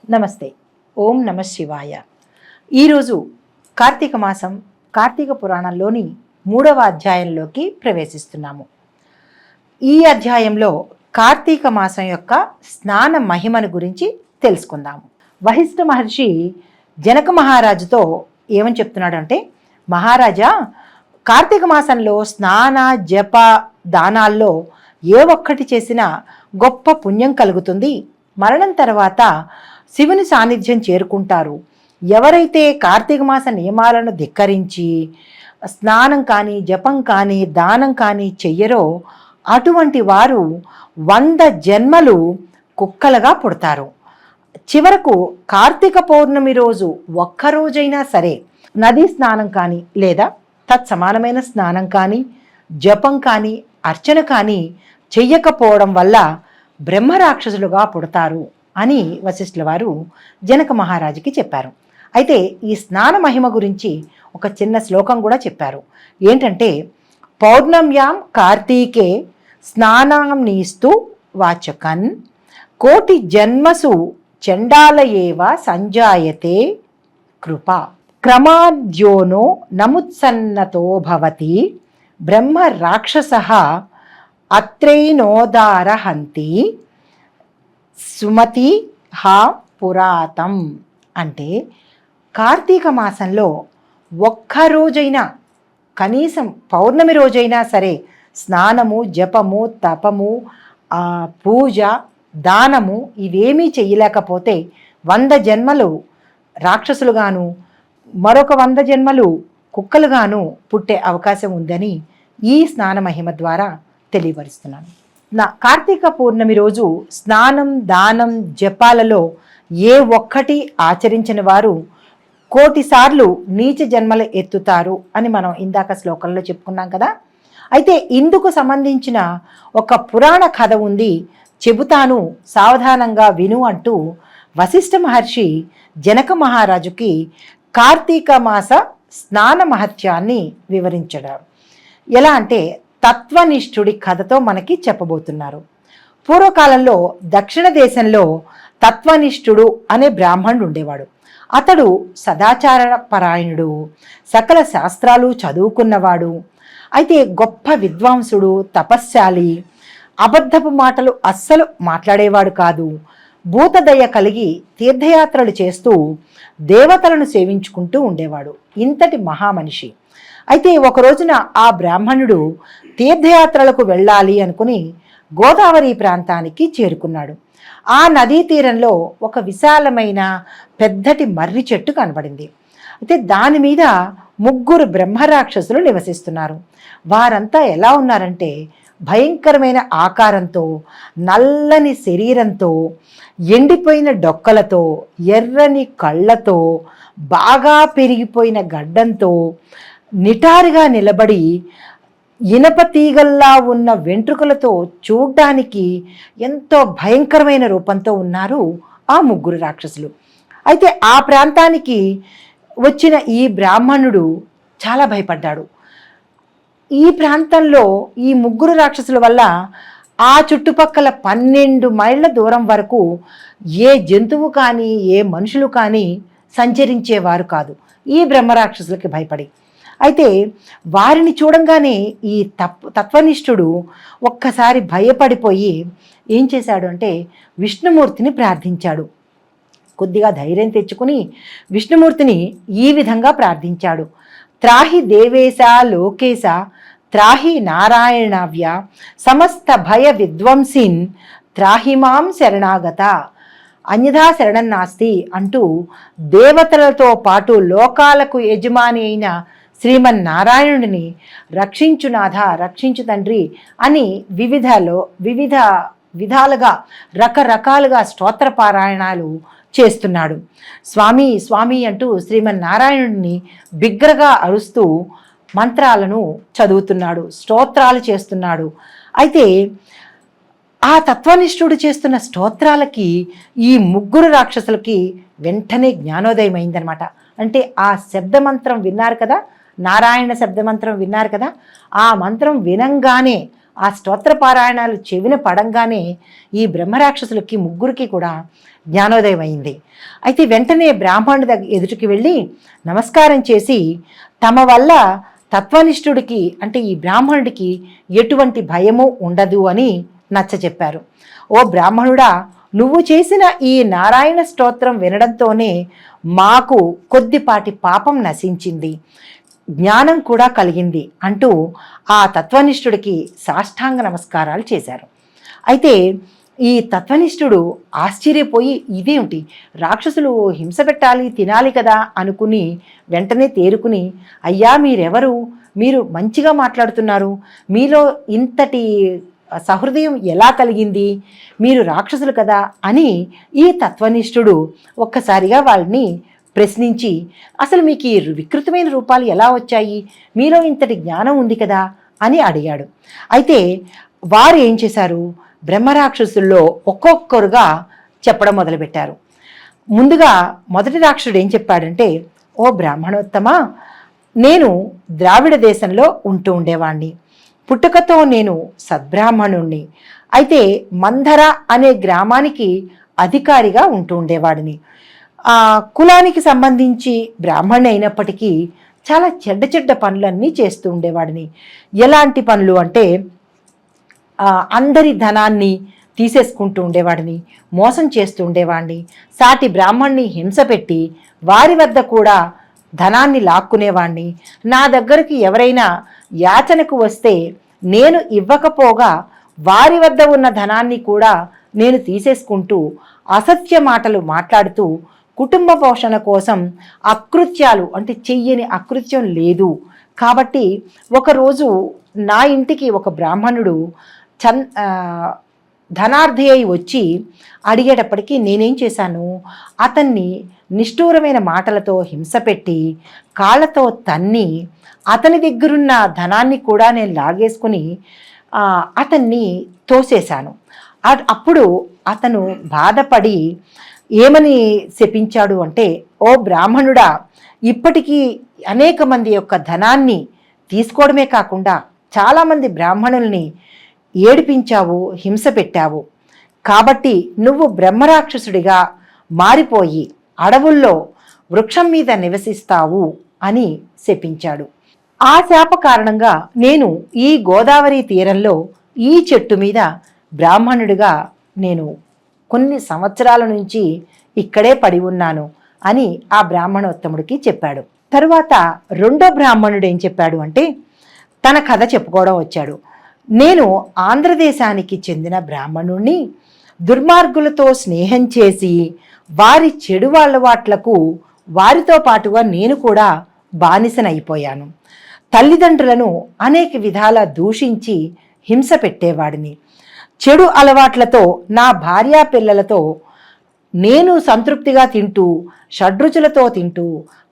నమస్తే. ఓం నమ శివాయ. ఈరోజు కార్తీక మాసం కార్తీక పురాణంలోని 3వ అధ్యాయంలోకి ప్రవేశిస్తున్నాము. ఈ అధ్యాయంలో కార్తీక మాసం యొక్క స్నాన మహిమను గురించి తెలుసుకుందాము. వశిష్ఠ మహర్షి జనక మహారాజుతో ఏమని చెప్తున్నాడంటే, మహారాజా, కార్తీక మాసంలో స్నాన జప దానాల్లో ఏ ఒక్కటి చేసినా గొప్ప పుణ్యం కలుగుతుంది. మరణం తర్వాత శివుని సాన్నిధ్యం చేరుకుంటారు. ఎవరైతే కార్తీక మాస నియమాలను ధిక్కరించి స్నానం కానీ జపం కానీ దానం కానీ చెయ్యరో అటువంటి వారు 100 జన్మలు కుక్కలుగా పుడతారు. చివరకు కార్తీక పౌర్ణమి రోజు ఒక్కరోజైనా సరే నదీ స్నానం కానీ లేదా తత్సమానమైన స్నానం కానీ జపం కానీ అర్చన కానీ చెయ్యకపోవడం వల్ల బ్రహ్మరాక్షసులుగా పుడతారు అని వశిష్ఠుల వారు జనక మహారాజుకి చెప్పారు. అయితే ఈ స్నాన మహిమ గురించి ఒక చిన్న శ్లోకం కూడా చెప్పారు. ఏంటంటే, పౌర్ణమ్యాం కార్తీకే స్నానాం నీస్తు వాచకన్ కోటి జన్మసు చండాలయేవ సంజాయతే కృప క్రమాద్యోనో నముత్సన్నతో భవతి బ్రహ్మ రాక్షసః అత్రైనోదారహంతి సుమతి హా పురాతం. అంటే కార్తీక మాసంలో ఒక్కరోజైనా, కనీసం పౌర్ణమి రోజైనా సరే స్నానము జపము తపము పూజ దానము ఇవేమీ చెయ్యలేకపోతే 100 జన్మలు రాక్షసులుగాను మరొక 100 జన్మలు కుక్కలుగాను పుట్టే అవకాశం ఉందని ఈ స్నాన మహిమ ద్వారా తెలియపరుస్తున్నాను. కార్తీక పౌర్ణమి రోజు స్నానం దానం జపాలలో ఏ ఒక్కటి ఆచరించిన వారు 1,000,000 సార్లు నీచ జన్మలు ఎత్తుతారు అని మనం ఇందాక శ్లోకంలో చెప్పుకున్నాం కదా. అయితే ఇందుకు సంబంధించిన ఒక పురాణ కథ ఉంది, చెబుతాను, సావధానంగా విను అంటూ వశిష్ఠ మహర్షి జనక మహారాజుకి కార్తీక మాస స్నాన మహత్యాన్ని వివరించాడు. ఎలా అంటే, తత్వనిష్ఠుడి కథతో మనకి చెప్పబోతున్నారు. పూర్వకాలంలో దక్షిణ దేశంలో తత్వనిష్ఠుడు అనే బ్రాహ్మణుడు ఉండేవాడు. అతడు సదాచార పరాయణుడు, సకల శాస్త్రాలు చదువుకున్నవాడు, అయితే గొప్ప విద్వాంసుడు, తపశ్శాలి, అబద్ధపు మాటలు అస్సలు మాట్లాడేవాడు కాదు. భూతదయ కలిగి తీర్థయాత్రలు చేస్తూ దేవతలను సేవించుకుంటూ ఉండేవాడు. ఇంతటి మహామనిషి. అయితే ఒక రోజున ఆ బ్రాహ్మణుడు తీర్థయాత్రలకు వెళ్ళాలి అనుకుని గోదావరి ప్రాంతానికి చేరుకున్నాడు. ఆ నదీ తీరంలో ఒక విశాలమైన పెద్దటి మర్రి చెట్టు కనబడింది. అయితే దాని మీద 3 బ్రహ్మరాక్షసులు నివసిస్తున్నారు. వారంతా ఎలా ఉన్నారంటే, భయంకరమైన ఆకారంతో, నల్లని శరీరంతో, ఎండిపోయిన డొక్కలతో, ఎర్రని కళ్ళతో, బాగా పెరిగిపోయిన గడ్డంతో, నిటారుగా నిలబడి ఇనప తీగల్లా ఉన్న వెంట్రుకలతో చూడ్డానికి ఎంతో భయంకరమైన రూపంతో ఉన్నారు ఆ 3 రాక్షసులు. అయితే ఆ ప్రాంతానికి వచ్చిన ఈ బ్రాహ్మణుడు చాలా భయపడ్డాడు. ఈ ప్రాంతంలో ఈ 3 రాక్షసుల వల్ల ఆ చుట్టుపక్కల 12 మైళ్ళ దూరం వరకు ఏ జంతువు కానీ ఏ మనుషులు కానీ సంచరించేవారు కాదు, ఈ బ్రహ్మరాక్షసులకి భయపడి. అయితే వారిని చూడంగానే ఈ తత్వనిష్ఠుడు ఒక్కసారి భయపడిపోయి ఏం చేశాడు అంటే, విష్ణుమూర్తిని ప్రార్థించాడు. కొద్దిగా ధైర్యం తెచ్చుకుని విష్ణుమూర్తిని ఈ విధంగా ప్రార్థించాడు. త్రాహి దేవేశ లోకేశ త్రాహి నారాయణవ్య సమస్త భయ విద్వంసిన్ త్రాహిమాం శరణాగత అన్యథా శరణం నాస్తి అంటూ దేవతలతో పాటు లోకాలకు యజమాని అయిన శ్రీమన్నారాయణుడిని రక్షించు నాథ, రక్షించు తండ్రి అని వివిధ విధాలుగా రకరకాలుగా స్తోత్ర పారాయణాలు చేస్తున్నాడు. స్వామి స్వామి అంటూ శ్రీమన్నారాయణుడిని బిగ్గరగా అరుస్తూ మంత్రాలను చదువుతున్నాడు, స్తోత్రాలు చేస్తున్నాడు. అయితే ఆ తత్వనిష్ఠుడు చేస్తున్న స్తోత్రాలకి ఈ 3 రాక్షసులకి వెంటనే జ్ఞానోదయం అయిందనమాట. అంటే ఆ శబ్దమంత్రం విన్నారు కదా, నారాయణ శబ్దమంత్రం విన్నారు కదా, ఆ మంత్రం వినంగానే ఆ స్తోత్ర పారాయణాలు చెవిన పడంగానే ఈ బ్రహ్మరాక్షసులకి ముగ్గురికి కూడా జ్ఞానోదయం అయింది. అయితే వెంటనే బ్రాహ్మణుడి ఎదుటికి వెళ్ళి నమస్కారం చేసి తమ వల్ల తత్వనిష్ఠుడికి అంటే ఈ బ్రాహ్మణుడికి ఎటువంటి భయము ఉండదు అని నచ్చ చెప్పారు. ఓ బ్రాహ్మణుడా, నువ్వు చేసిన ఈ నారాయణ స్తోత్రం వినడంతోనే మాకు కొద్దిపాటి పాపం నశించింది, జ్ఞానం కూడా కలిగింది అంటూ ఆ తత్వనిష్ఠుడికి సాష్టాంగ నమస్కారాలు చేశారు. అయితే ఈ తత్వనిష్ఠుడు ఆశ్చర్యపోయి ఇదేమిటి, రాక్షసులు హింస పెట్టాలి తినాలి కదా అనుకుని వెంటనే తేరుకుని, అయ్యా మీరెవరు, మీరు మంచిగా మాట్లాడుతున్నారు, మీలో ఇంతటి సహృదయం ఎలా కలిగింది, మీరు రాక్షసులు కదా అని ఈ తత్వనిష్ఠుడు ఒక్కసారిగా వాళ్ళని ప్రశ్నించి, అసలు మీకు ఈ వికృతమైన రూపాలు ఎలా వచ్చాయి, మీలో ఇంతటి జ్ఞానం ఉంది కదా అని అడిగాడు. అయితే వారు ఏం చేశారు, బ్రహ్మరాక్షసుల్లో ఒక్కొక్కరుగా చెప్పడం మొదలుపెట్టారు. ముందుగా మొదటి రాక్షసుడు ఏం చెప్పాడంటే, ఓ బ్రాహ్మణోత్తమ, నేను ద్రావిడ దేశంలో ఉంటూ ఉండేవాణ్ణి, పుట్టుకతో నేను సద్బ్రాహ్మణుణ్ణి, అయితే మంధర అనే గ్రామానికి అధికారిగా ఉంటూ ఉండేవాడిని. ఆ కులానికి సంబంధించి బ్రాహ్మణి అయినప్పటికీ చాలా చెడ్డ చెడ్డ పనులన్నీ చేస్తూ ఉండేవాడిని. ఎలాంటి పనులు అంటే అందరి ధనాన్ని తీసేసుకుంటూ ఉండేవాడిని, మోసం చేస్తూ ఉండేవాడిని, సాటి బ్రాహ్మణ్ణి హింస పెట్టి వారి వద్ద కూడా ధనాన్ని లాక్కునేవాడిని, నా దగ్గరికి ఎవరైనా యాచనకు వస్తే నేను ఇవ్వకపోగా వారి వద్ద ఉన్న ధనాన్ని కూడా నేను తీసేసుకుంటూ అసత్య మాటలు మాట్లాడుతూ కుటుంబ పోషణ కోసం అకృత్యాలు అంటే చెయ్యని అకృత్యం లేదు. కాబట్టి ఒకరోజు నా ఇంటికి ఒక బ్రాహ్మణుడు ధనార్థి అయి వచ్చి అడిగేటప్పటికీ నేనేం చేశాను, అతన్ని నిష్ఠూరమైన మాటలతో హింస పెట్టి కాళ్ళతో తన్ని అతని దగ్గరున్న ధనాన్ని కూడా నేను లాగేసుకుని అతన్ని తోసేశాను. అప్పుడు అతను బాధపడి ఏమని శపించాడు అంటే, ఓ బ్రాహ్మణుడా, ఇప్పటికీ అనేక మంది యొక్క ధనాన్ని తీసుకోవడమే కాకుండా చాలామంది బ్రాహ్మణుల్ని ఏడిపించావు, హింస పెట్టావు, కాబట్టి నువ్వు బ్రహ్మరాక్షసుడిగా మారిపోయి అడవుల్లో వృక్షం మీద నివసిస్తావు అని శపించాడు. ఆ శాప కారణంగా నేను ఈ గోదావరి తీరంలో ఈ చెట్టు మీద బ్రాహ్మణుడిగా నేను కొన్ని సంవత్సరాల నుంచి ఇక్కడే పడి ఉన్నాను అని ఆ బ్రాహ్మణోత్తముడికి చెప్పాడు. తరువాత రెండో బ్రాహ్మణుడు ఏం చెప్పాడు అంటే, తన కథ చెప్పుకోవడం వచ్చాడు. నేను ఆంధ్రదేశానికి చెందిన బ్రాహ్మణుణ్ణి, దుర్మార్గులతో స్నేహం చేసి వారి చెడు అలవాట్లకు వారితో పాటుగా నేను కూడా బానిసనైపోయాను. తల్లిదండ్రులను అనేక విధాల దూషించి హింస పెట్టేవాడిని. చెడు అలవాట్లతో నా భార్యా పిల్లలతో నేను సంతృప్తిగా తింటూ షడ్రుచులతో తింటూ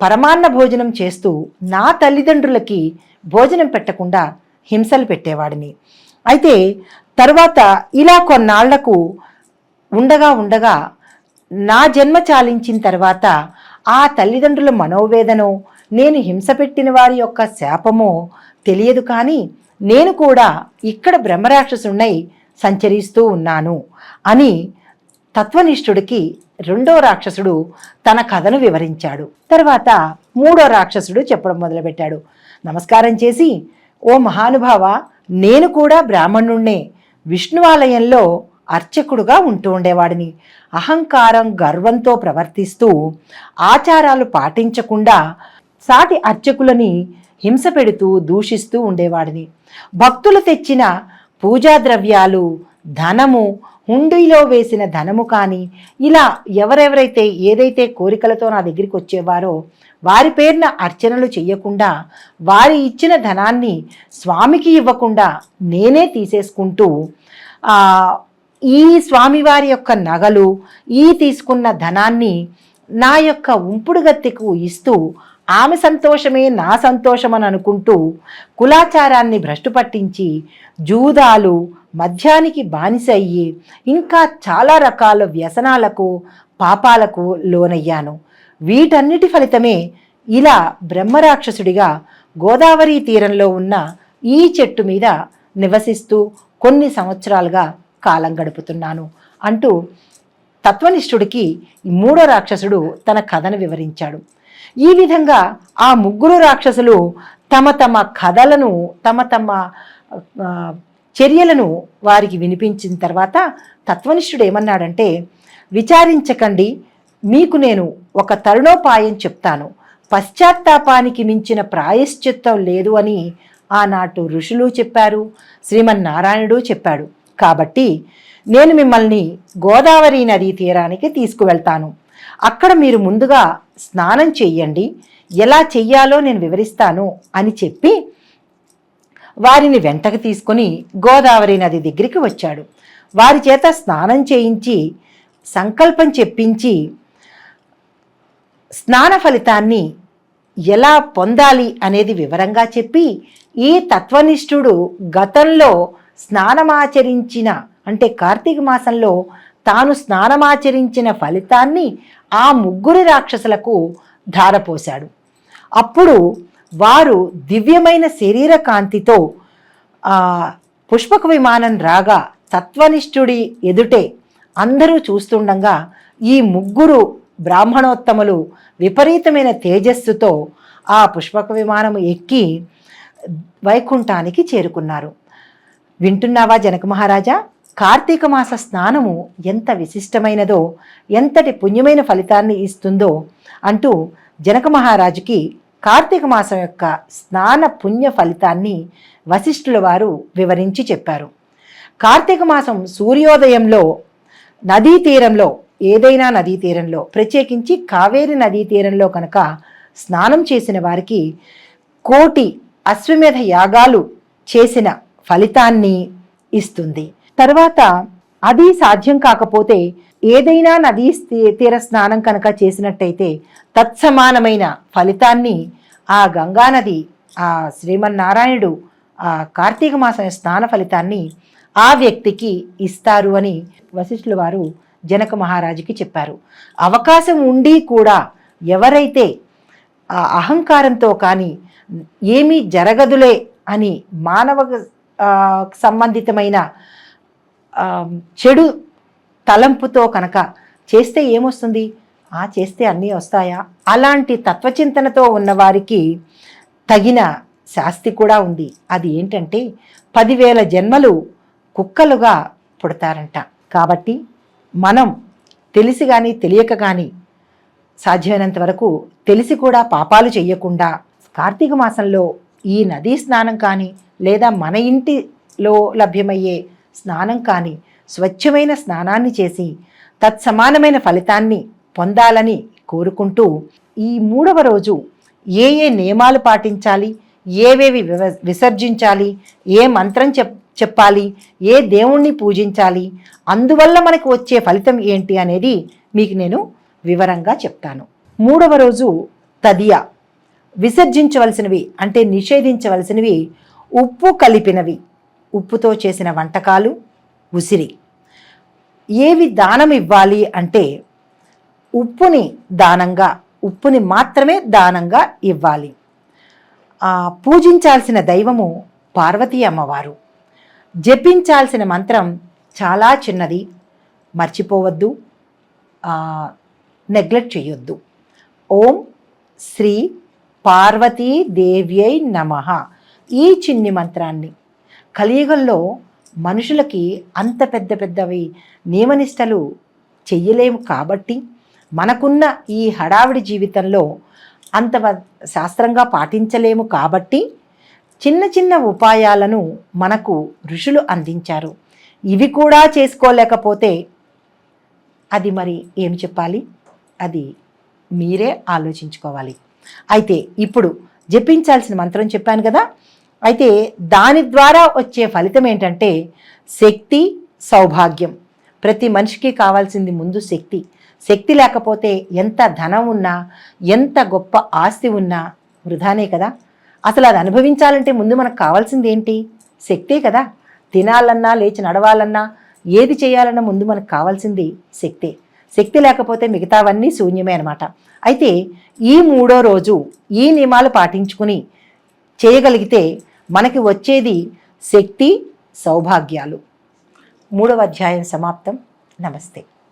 పరమాన్న భోజనం చేస్తూ నా తల్లిదండ్రులకి భోజనం పెట్టకుండా హింసలు పెట్టేవాడిని. అయితే తర్వాత ఇలా కొన్నాళ్లకు ఉండగా నా జన్మ చాలించిన తర్వాత ఆ తల్లిదండ్రుల మనోవేదనో నేను హింస పెట్టిన వారి యొక్క శాపమో తెలియదు, కానీ నేను కూడా ఇక్కడ బ్రహ్మరాక్షసున్నై సంచరిస్తూ ఉన్నాను అని తత్వనిష్ఠుడికి రెండో రాక్షసుడు తన కథను వివరించాడు. తర్వాత మూడో రాక్షసుడు చెప్పడం మొదలుపెట్టాడు. నమస్కారం చేసి, ఓ మహానుభావ, నేను కూడా బ్రాహ్మణుణ్ణే, విష్ణువాలయంలో అర్చకుడుగా ఉంటూ ఉండేవాడిని. అహంకారం గర్వంతో ప్రవర్తిస్తూ ఆచారాలు పాటించకుండా సాటి అర్చకులని హింస పెడుతూ దూషిస్తూ ఉండేవాడిని. భక్తులు తెచ్చిన పూజా ద్రవ్యాలు, ధనము, హుండీలో వేసిన ధనము కానీ ఇలా ఎవరెవరైతే ఏదైతే కోరికలతో నా దగ్గరికి వచ్చేవారో వారి పేరున అర్చనలు చెయ్యకుండా వారి ఇచ్చిన ధనాన్ని స్వామికి ఇవ్వకుండా నేనే తీసేసుకుంటూ ఈ స్వామివారి యొక్క నగలు ఈ తీసుకున్న ధనాన్ని నా యొక్క ఉంపుడు గత్తెకు ఇస్తూ ఆమె సంతోషమే నా సంతోషం అని అనుకుంటూ కులాచారాన్ని భ్రష్టు పట్టించి జూదాలు, మద్యానికి బానిస అయ్యి ఇంకా చాలా రకాల వ్యసనాలకు పాపాలకు లోనయ్యాను. వీటన్నిటి ఫలితమే ఇలా బ్రహ్మరాక్షసుడిగా గోదావరి తీరంలో ఉన్న ఈ చెట్టు మీద నివసిస్తూ కొన్ని సంవత్సరాలుగా కాలం గడుపుతున్నాను అంటూ తత్వనిష్ఠుడికి ఈ మూడో రాక్షసుడు తన కథను వివరించాడు. ఈ విధంగా ఆ ముగ్గురు రాక్షసులు తమ తమ కథలను తమ చర్యలను వారికి వినిపించిన తర్వాత తత్వనిష్ఠుడు ఏమన్నాడంటే, విచారించకండి, మీకు నేను ఒక తరుణోపాయం చెప్తాను. పశ్చాత్తాపానికి మించిన ప్రాయశ్చిత్తం లేదు అని ఆనాటి ఋషులు చెప్పారు, శ్రీమన్నారాయణుడు చెప్పాడు. కాబట్టి నేను మిమ్మల్ని గోదావరి నదీ తీరానికి తీసుకువెళ్తాను. అక్కడ మీరు ముందుగా స్నానం చెయ్యండి, ఎలా చెయ్యాలో నేను వివరిస్తాను అని చెప్పి వారిని వెంటకు తీసుకొని గోదావరి నది దగ్గరికి వచ్చాడు. వారి చేత స్నానం చేయించి సంకల్పం చెప్పించి స్నాన ఫలితాన్ని ఎలా పొందాలి అనేది వివరంగా చెప్పి, ఈ తత్వనిష్ఠుడు గతంలో స్నానమాచరించిన అంటే కార్తీక మాసంలో తాను స్నానమాచరించిన ఫలితాన్ని ఆ ముగ్గురు రాక్షసులకు ధారపోశాడు. అప్పుడు వారు దివ్యమైన శరీర కాంతితో పుష్పక విమానం రాగా తత్వనిష్ఠుడి ఎదుటే అందరూ చూస్తుండగా ఈ ముగ్గురు బ్రాహ్మణోత్తములు విపరీతమైన తేజస్సుతో ఆ పుష్పక విమానం ఎక్కి వైకుంఠానికి చేరుకున్నారు. వింటున్నావా జనక మహారాజా? కార్తీక మాస స్నానము ఎంత విశిష్టమైనదో, ఎంతటి పుణ్యమైన ఫలితాన్ని ఇస్తుందో అంటూ జనక మహారాజుకి కార్తీక మాసం యొక్క స్నాన పుణ్య ఫలితాన్ని వశిష్ఠుల వారు వివరించి చెప్పారు. కార్తీక మాసం సూర్యోదయంలో నదీ తీరంలో, ఏదైనా నదీ తీరంలో, ప్రత్యేకించి కావేరి నదీ తీరంలో కనుక స్నానం చేసిన వారికి 1,000,000 అశ్వమేధ యాగాలు చేసిన ఫలితాన్ని ఇస్తుంది. తర్వాత అది సాధ్యం కాకపోతే ఏదైనా నదీ తీర స్నానం కనుక చేసినట్టయితే తత్సమానమైన ఫలితాన్ని ఆ గంగానది, ఆ శ్రీమన్నారాయణుడు ఆ కార్తీక మాసం స్నాన ఫలితాన్ని ఆ వ్యక్తికి ఇస్తారు అని వశిష్ఠుల వారు జనక మహారాజుకి చెప్పారు. అవకాశం ఉండి కూడా ఎవరైతే అహంకారంతో కానీ ఏమీ జరగదులే అని మానవ సంబంధితమైన చెడు తలంపుతో కనుక చేస్తే ఏమొస్తుంది, చేస్తే అన్నీ వస్తాయా, అలాంటి తత్వచింతనతో ఉన్నవారికి తగిన శాస్తి కూడా ఉంది. అది ఏంటంటే 10,000 జన్మలు కుక్కలుగా పుడతారంట. కాబట్టి మనం తెలిసి కానీ తెలియక కానీ సాధ్యమైనంత వరకు తెలిసి కూడా పాపాలు చెయ్యకుండా కార్తీక మాసంలో ఈ నదీ స్నానం కానీ లేదా మన ఇంటిలో లభ్యమయ్యే స్నానం కానీ స్వచ్ఛమైన స్నానాన్ని చేసి తత్సమానమైన ఫలితాన్ని పొందాలని కోరుకుంటూ ఈ 3వ రోజు ఏ నియమాలు పాటించాలి, ఏవేవి విసర్జించాలి, ఏ మంత్రం చెప్పాలి, ఏ దేవుణ్ణి పూజించాలి, అందువల్ల మనకు వచ్చే ఫలితం ఏంటి అనేది మీకు నేను వివరంగా చెప్తాను. 3వ రోజు తదియా. విసర్జించవలసినవి అంటే నిషేధించవలసినవి ఉప్పు కలిపినవి, ఉప్పుతో చేసిన వంటకాలు, ఉసిరి. ఏవి దానం ఇవ్వాలి అంటే ఉప్పుని మాత్రమే దానంగా ఇవ్వాలి. పూజించాల్సిన దైవము పార్వతీ అమ్మవారు. జపించాల్సిన మంత్రం చాలా చిన్నది, మర్చిపోవద్దు, నెగ్లెక్ట్ చేయొద్దు. ఓం శ్రీ పార్వతీదేవ్యై నమః. ఈ చిన్ని మంత్రాన్ని కలియుగంలో మనుషులకి అంత పెద్దవి నియమనిష్టలు చెయ్యలేము కాబట్టి, మనకున్న ఈ హడావిడి జీవితంలో అంత శాస్త్రంగా పాటించలేము కాబట్టి చిన్న ఉపాయాలను మనకు ఋషులు అందించారు. ఇవి కూడా చేసుకోలేకపోతే అది మరి ఏం చెప్పాలి, అది మీరే ఆలోచించుకోవాలి. అయితే ఇప్పుడు జపించాల్సిన మంత్రం చెప్పాను కదా, అయితే దాని ద్వారా వచ్చే ఫలితం ఏంటంటే శక్తి, సౌభాగ్యం. ప్రతి మనిషికి కావాల్సింది ముందు శక్తి. శక్తి లేకపోతే ఎంత ధనం ఉన్నా, ఎంత గొప్ప ఆస్తి ఉన్నా వృధానే కదా. అసలు అది అనుభవించాలంటే ముందు మనకు కావాల్సింది ఏంటి? శక్తే కదా. తినాలన్నా, లేచి నడవాలన్నా, ఏది చేయాలన్నా ముందు మనకు కావాల్సింది శక్తే. శక్తి లేకపోతే మిగతావన్నీ శూన్యమే అనమాట. అయితే ఈ 3వ రోజు ఈ నియమాలు పాటించుకుని చేయగలిగితే మనకి వచ్చేది శక్తి, సౌభాగ్యాలు. 3వ అధ్యాయం సమాప్తం. నమస్తే.